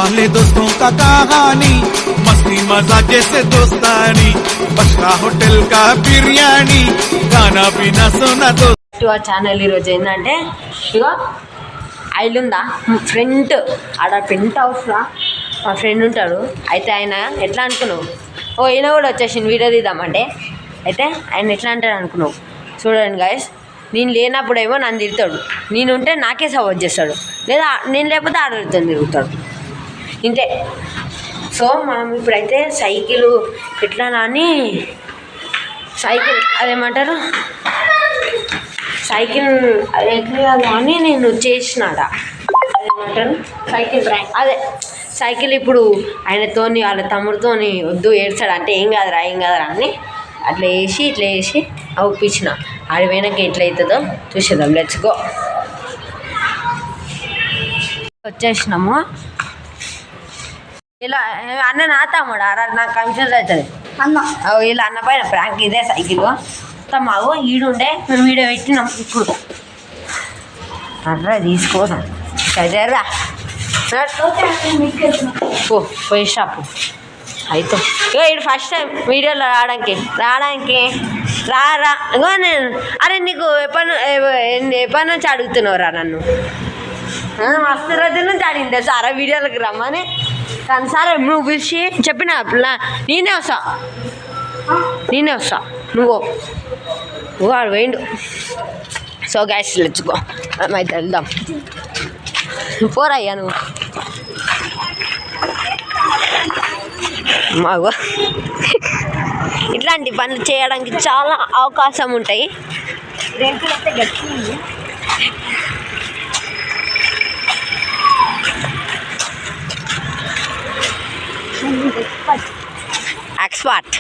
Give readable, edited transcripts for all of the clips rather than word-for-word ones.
वाले दोस्तों का कहानी मस्ती मजा जैसे दोस्तानी बशरा होटल का बिरयानी खाना पीना सोना दोस्त ఛానల్ ఈరోజు ఏంటంటే ఇగో ఐలుందా ఫ్రంట్ ఆడ పెంట్ హౌస్లో మా ఫ్రెండ్ ఉంటాడు. అయితే ఆయన ఎట్లా అనుకున్నావు ఈయన కూడా వచ్చేసింది వీడియో తీద్దామంటే. అయితే ఆయన ఎట్లా అంటాడు అనుకున్నావు చూడండి గాయస్. నేను లేనప్పుడేమో నన్ను తిడతాడు, నేను ఉంటే నాకే సపోర్ట్ చేస్తాడు, లేదా నేను లేకపోతే ఆడతో తిరుగుతాడు ఇంతే. సో మనం ఇప్పుడైతే సైకిల్ ఎట్లా అని సైకిల్ అదేమంటారు సైకిల్ ఎట్లా అని నేను చేసినాడ అదేమంటారు సైకిల్ ర్యాంక్ అదే సైకిల్ ఇప్పుడు ఆయనతోని వాళ్ళ తమ్ముడితోని వద్దు ఏడ్చాడు అంటే ఏం కాదురా అని అట్లా వేసి ఇట్లా వేసి ఒప్పించిన. ఆడి పోయినాక ఎట్లయితుందో చూసేద్దాం. Let's go. వచ్చేసినాము. ఇలా అన్న నా తమ్ముడు నాకు కన్ఫ్యూజ్ అవుతుంది ఇలా అన్న పైన ప్రాంక్ ఇదే సైకిల్ మాకు ఈడుండే మేము వీడియో పెట్టినాం. ఇప్పుడు అర్రా తీసుకోదాం చదివరా పోయి షాపు అయితే ఇడు ఫస్ట్ టైం వీడియోలో రావడానికి రా ఇంకో నేను అరే నీకు ఎప్పటి నుంచి అడుగుతున్నావురా నన్ను మస్తు రోజుల నుంచి అడిగింది సారా వీడియోలకు రమ్మని. కానీ సరే నువ్వు పిలిచి చెప్పిన నేనే వస్తా నువ్వు వాడు పోయిండు. సో గ్యాస్ లెచ్చుకో అయితే వెళ్దాం. పోరయ్యా నువ్వు మాకు ఇట్లాంటి పనులు చేయడానికి చాలా అవకాశం ఉంటాయి. ఎక్స్పర్ట్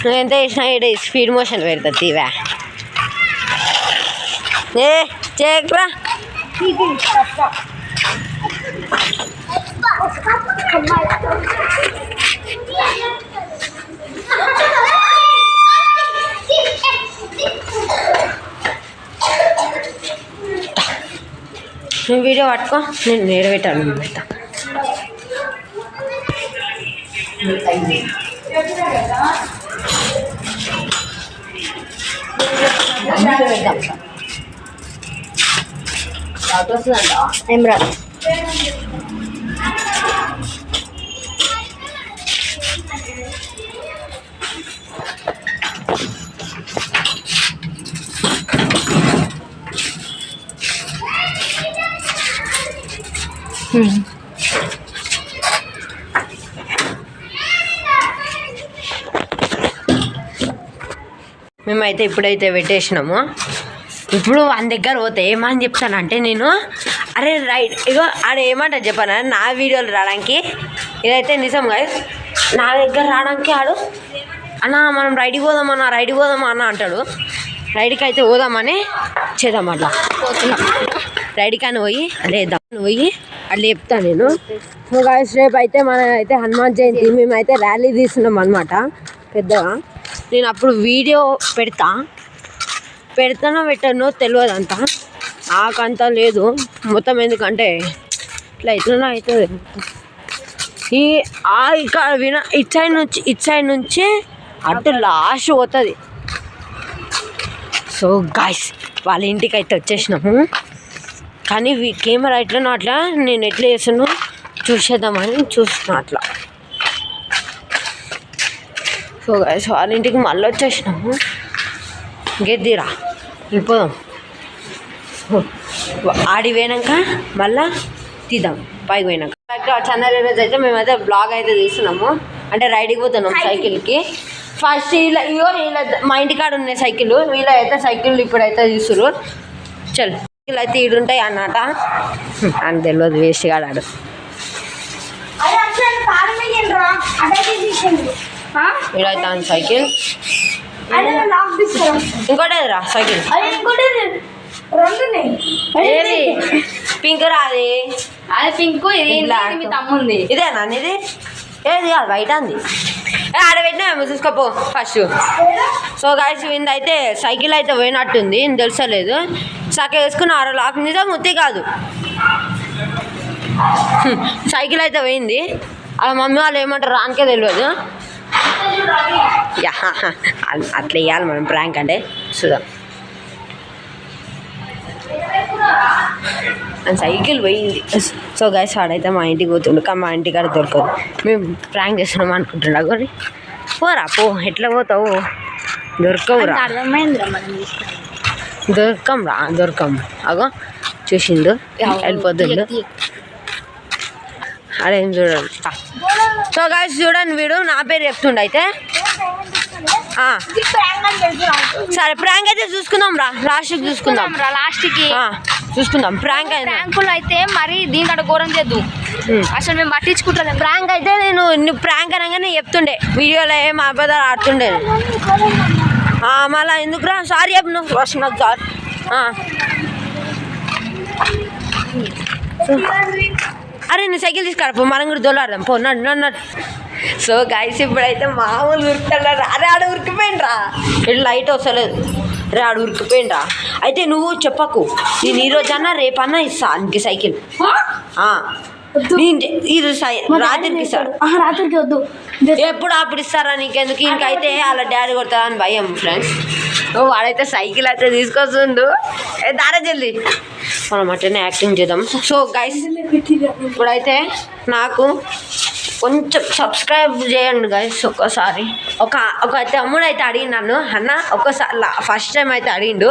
నువ్వు ఎంత చేసినా ఇక్కడ స్పీడ్ మోషన్ పెడుతుంది ఇవా చేయకురా. నువ్వు వీడియో పట్టుకో నేను నేడబెట్టాను పెడతా. ఏం రాదు మేమైతే ఇప్పుడైతే పెట్టేసినాము. ఇప్పుడు వాని దగ్గర పోతే ఏమని చెప్తానంటే నేను అరే రైట్ ఇగో ఆడ ఏమంటారు చెప్పాను నా వీడియోలు రావడానికి. ఇదైతే నిజం కాదు. నా దగ్గర రావడానికి ఆడు అన్న మనం రైడ్కి పోదామా అన్న అంటాడు. రైడ్కి అయితే పోదామని చేద్దాం అట్లా రైడ్కి అని పోయి లేద్దాం పోయి అట్లా చెప్తాను నేను. గాయస్ రేపు అయితే మనం అయితే హనుమాన్ జయంతి మేమైతే ర్యాలీ తీస్తున్నాం అనమాట పెద్దగా. నేను అప్పుడు వీడియో పెడతానో పెట్టానో తెలియదు అంతా నాకంతా లేదు మొత్తం. ఎందుకంటే ఇట్లా ఎట్లనో అవుతుంది ఇక్కడ ఇటు సైడ్ నుంచి అటు లాస్ట్ పోతుంది. సో గాయ్స్ వాళ్ళ ఇంటికి అయితే వచ్చేసినాము. కానీ కెమెరా ఎట్లనో అట్లా నేను ఎట్లా చేసానో చూసేద్దామని చూస్తున్నా అట్లా. సో గాయ్స్ వాళ్ళ ఇంటికి మళ్ళీ వచ్చేసినాము. గెద్దిరా వెళ్ళిపోదాం. ఆడి పోయినాక మళ్ళా తీద్దాం పైకి పోయినాక. చందర్ రోజు అయితే మేమైతే బ్లాగ్ అయితే తీస్తున్నాము. అంటే రైడ్కి పోతున్నాం సైకిల్కి. ఫస్ట్ వీళ్ళ మా ఇంటికాడ ఉన్నాయి సైకిల్. వీళ్ళ అయితే సైకిల్ ఇప్పుడైతే తీసురు చల్ సైకిల్ అయితే ఈడుంటాయి అన్నమాట అని తెలియదు వేస్ట్ కాడాడు. ఈడైతే అని సైకిల్ ఇంకోటి రా సైకిల్ ఏది పింక్ రాది అది పింక్ ఇది తమ్ముంది ఇదేనా ఇది ఏది కాదు బయట అంది ఆడబెట్టినా చూసుకోపో ఫస్ట్. సో గాయస్ అయితే సైకిల్ అయితే పోయినట్టుంది తెలుసలేదు. సగ వేసుకుని 6 లాక్ నిజం ఉత్తి కాదు సైకిల్ అయితే పోయింది. అలా మమ్మీ వాళ్ళు ఏమంటారు రానికే తెలియదు. యా అట్లా వేయాలి మనం ప్రాంక్ అంటే. చూద్దాం. సైకిల్ పోయింది. సో గైస్ వాడైతే మా ఇంటికి పోతుండు. కానీ మా ఇంటికి కాడ దొరకదు. మేము ప్రాంక్ చేస్తున్నాం అనుకుంటున్నా. కానీ పోరా పో, ఎట్లా పోతావు? దొరకవురా. దొరకం అగో చూసిండు వెళ్ళిపోతుండు. అదేం చూడండి. సో గైస్ చూడండి, వీడు నా పేరు చెప్తుండ. అయితే సరే ప్రాంక్ అయితే చూసుకుందాం రా. లాస్ట్కి చూసుకుందాం రా. లాస్ట్కి చూసుకుందాం. ప్రాంకులు అయితే మరి దీనికంటే ఘోరం చేద్దు. అసలు మేము పట్టించుకుంటాం. ప్రాంక్ అయితే నేను ప్రాంక్ అనగానే చెప్తుండే. వీడియోలో ఏం అబద్ధాలు ఆడుతుండే. మళ్ళీ ఎందుకురా సారీ చెప్పు. నువ్వు ఫస్ట్ నాకు సార్. అరే నువ్వు సైకిల్ తీసుకురా, మనం కూడా దొల్లాడదాం పో. నన్ను. సో గైస్ ఇప్పుడైతే మామూలు ఉరుకుతాడు. అరే ఆడ ఉరికిపోయిండ్రా. ఇటు లైట్ వస్తలేదు. రే ఆడు ఉరికిపోయిండ్రా. అయితే నువ్వు చెప్పకు, నేను ఈరోజన్నా రేపన్నా ఇస్తా నీకు సైకిల్. రాత్రికి ఇస్తాడు. రాత్రికి వద్దు, ఎప్పుడు అప్పుడు ఇస్తారా నీకెందుకు? ఇంకైతే వాళ్ళ డాడీ కొడతారా అని భయం ఫ్రెండ్స్. వాడైతే సైకిల్ అయితే తీసుకొస్తుండు. దారా జల్ది మనం అట్టనే యాక్టింగ్ చేద్దాం. సో గైస్ ఇప్పుడైతే నాకు కొంచెం సబ్స్క్రైబ్ చేయండి గైస్. ఒక్కసారి ఒక తమ్ముడు అయితే అడిగి నన్ను, అన్న ఒక్కసారి ఫస్ట్ టైం అయితే అడిగిండు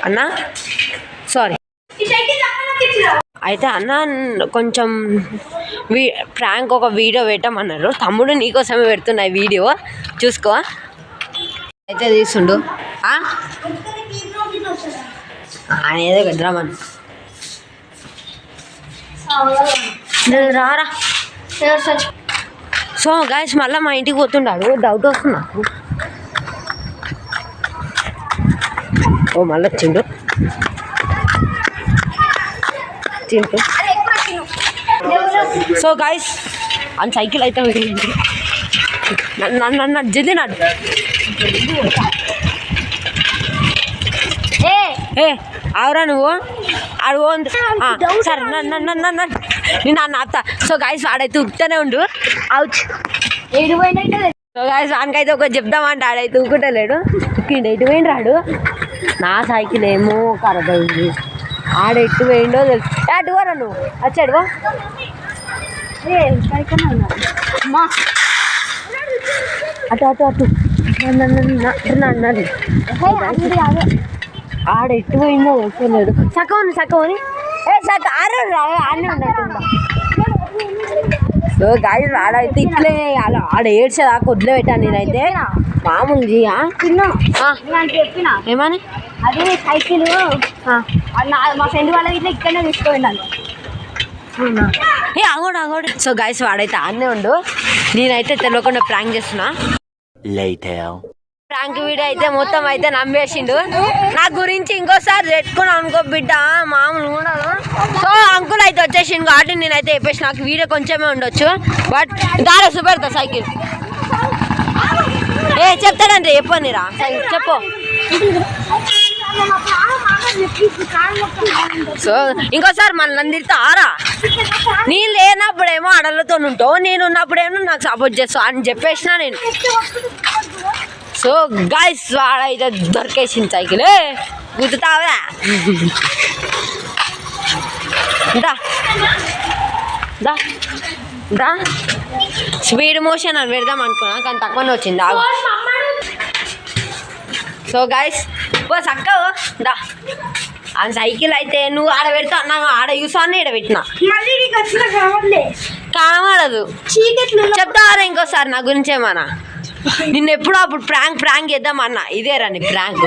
అన్న, సారీ అయితే అన్న కొంచెం ప్రాంక్ ఒక వీడియో పెట్టమన్నారు. తమ్ముడు నీకోసమే పెడుతున్నా ఈ వీడియో, చూసుకో. అయితే తీసుండు ఏదో గడ్రామన్ రారా. సో గైస్ మళ్ళీ మా ఇంటికి పోతుండాడు. డౌట్ వస్తుంది నాకు. ఓ మళ్ళీ వచ్చిండు. సో గైస్ అని సైకిల్ అయితే వెళ్ళింది. నన్ను జల్దీ నాడు. ఏ ఆవురా నువ్వు అడుగు. సరే నేను అన్న అత్త. సో గైస్ వాడైతే ఉట్టనే ఉండు. అవుచ్. సో గైస్ వానికైతే ఒక చెప్దామంటే ఆడైతే ఊకుంటలేడు. ఎటు పోయిండు రాడు. నా సైకిల్ ఏమో ఖరాబ్ అయింది. ఆడ ఎట్టు పోయిండో తెలుసు. అటు పోరా నువ్వు, వచ్చాడు అటు అటు అటు ఆడ ఎట్టు పోయిందో తెలియలేదు. సక్కవని ఆడే ఉన్నట్టుందా. సో గాయస్ ఆడైతే ఇట్లే ఆడ ఏడ్చేదాకా వదిలే పెట్టాను నేనైతే. మామూలు చెప్పిన ఏమని అదే సైకిల్ మా ఫ్రెండ్ వాళ్ళ ఇట్లా ఇక్కడనే తీసుకోండి. అగోడు. సో గాయస్ వాడైతే ఆడనే ఉండు. నేనైతే తెలియకుండా ప్రాంక్ చేస్తున్నా. ప్రాంక్ వీడియో అయితే మొత్తం అయితే నమ్మేసిండు. నా గురించి ఇంకోసారి పెట్టుకున్నాను అనుకో బిడ్డ, మామూలు కూడా. సో అంకుల్ అయితే వచ్చేసిండు కాబట్టి నేనైతే చెప్పేసి నాకు వీడియో కొంచెమే ఉండొచ్చు. బట్ దారా సుపెడతా సైకిల్. చెప్తాడంటే చెప్పనిరా చెప్పు. సో ఇంకోసారి మళ్ళీ నన్ను తిడతారా. నేను లేనప్పుడేమో అడలతో ఉంటావు, నేను ఉన్నప్పుడేమో నాకు సపోర్ట్ చేస్తావు అని చెప్పేసిన నేను. సో గైస్ వాడైతే దొరికేసింది సైకిల్. గుర్తుతావా? దా స్పీడ్ మోషన్ అని పెడదాం అనుకున్నా కానీ తక్కువనే వచ్చింది. సో గైస్ చక్కగా దా ఆ సైకిల్ అయితే నువ్వు ఆడ పెడతా, నాకు ఆడ చూసాను ఈడ పెట్టినా కనబడదు. చెప్తావారా ఇంకోసారి నా గురించి ఏమన్నా? నిన్న ఎప్పుడో అప్పుడు ప్రాంక్ చేద్దామన్నా. ఇదే రండి ప్రాంక్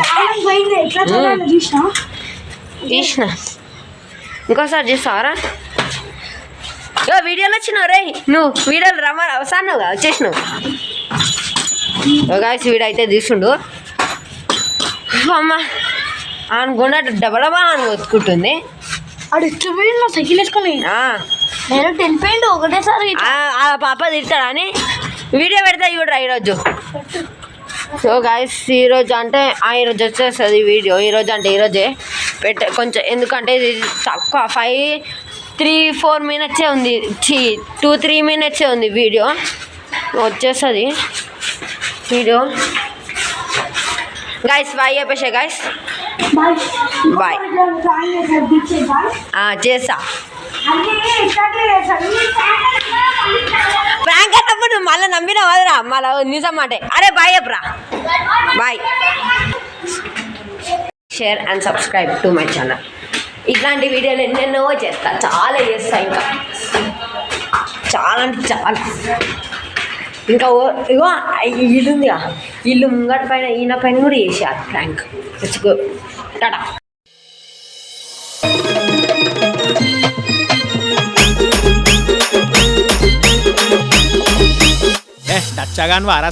తీసిన. ఇంకోసారి చూస్తావరా? వీడియోలో వచ్చినావు రే నువ్వు. వీడియోలు వస్తానుగా వచ్చేసినావు. గాయస్ వీడైతే తీసుండు. అమ్మ అనుకున్న డబలబా అని ఒత్తుకుంటుంది. ఆడు ఇట్లా పోయిండు సైకిల్ వేసుకొని. డైరెక్ట్ వెళ్ళిపోయిండు ఒకటేసారి. ఆ పాప తిడతాడని వీడియో పెడతా చూడరా ఈరోజు. సో గాయస్ ఈరోజు అంటే ఈరోజు వచ్చేస్తుంది వీడియో. ఈరోజు అంటే ఈరోజే కొంచెం, ఎందుకంటే ఇది తక్కువ 3-4 మినిట్సే ఉంది, 2-3 మినిట్సే ఉంది వీడియో, వచ్చేస్తుంది వీడియో. గైస్ బాయ్ చెప్పేసే గైస్, బాయ్. చేస్తా ప్రాంక్ అన్నప్పుడు నువ్వు మళ్ళీ నమ్మినా వదరా, మళ్ళీ నిజం అంటే. అరే బాయ్ చెప్పరా, bye. Share and subscribe to my channel. ఇట్లాంటి వీడియోలు ఎన్నెన్నో చేస్తా, చాలా చేస్తా, ఇంకా చాలా అంటే చాలా. ఇంకా ఇగో ఇల్లు ఉందిగా, ఇల్లు ముంగటి పైన ఈయన పైన కూడా చేసారు ప్రాంక్. తెచ్చుకో టాటా. డచ్చాగాను వారా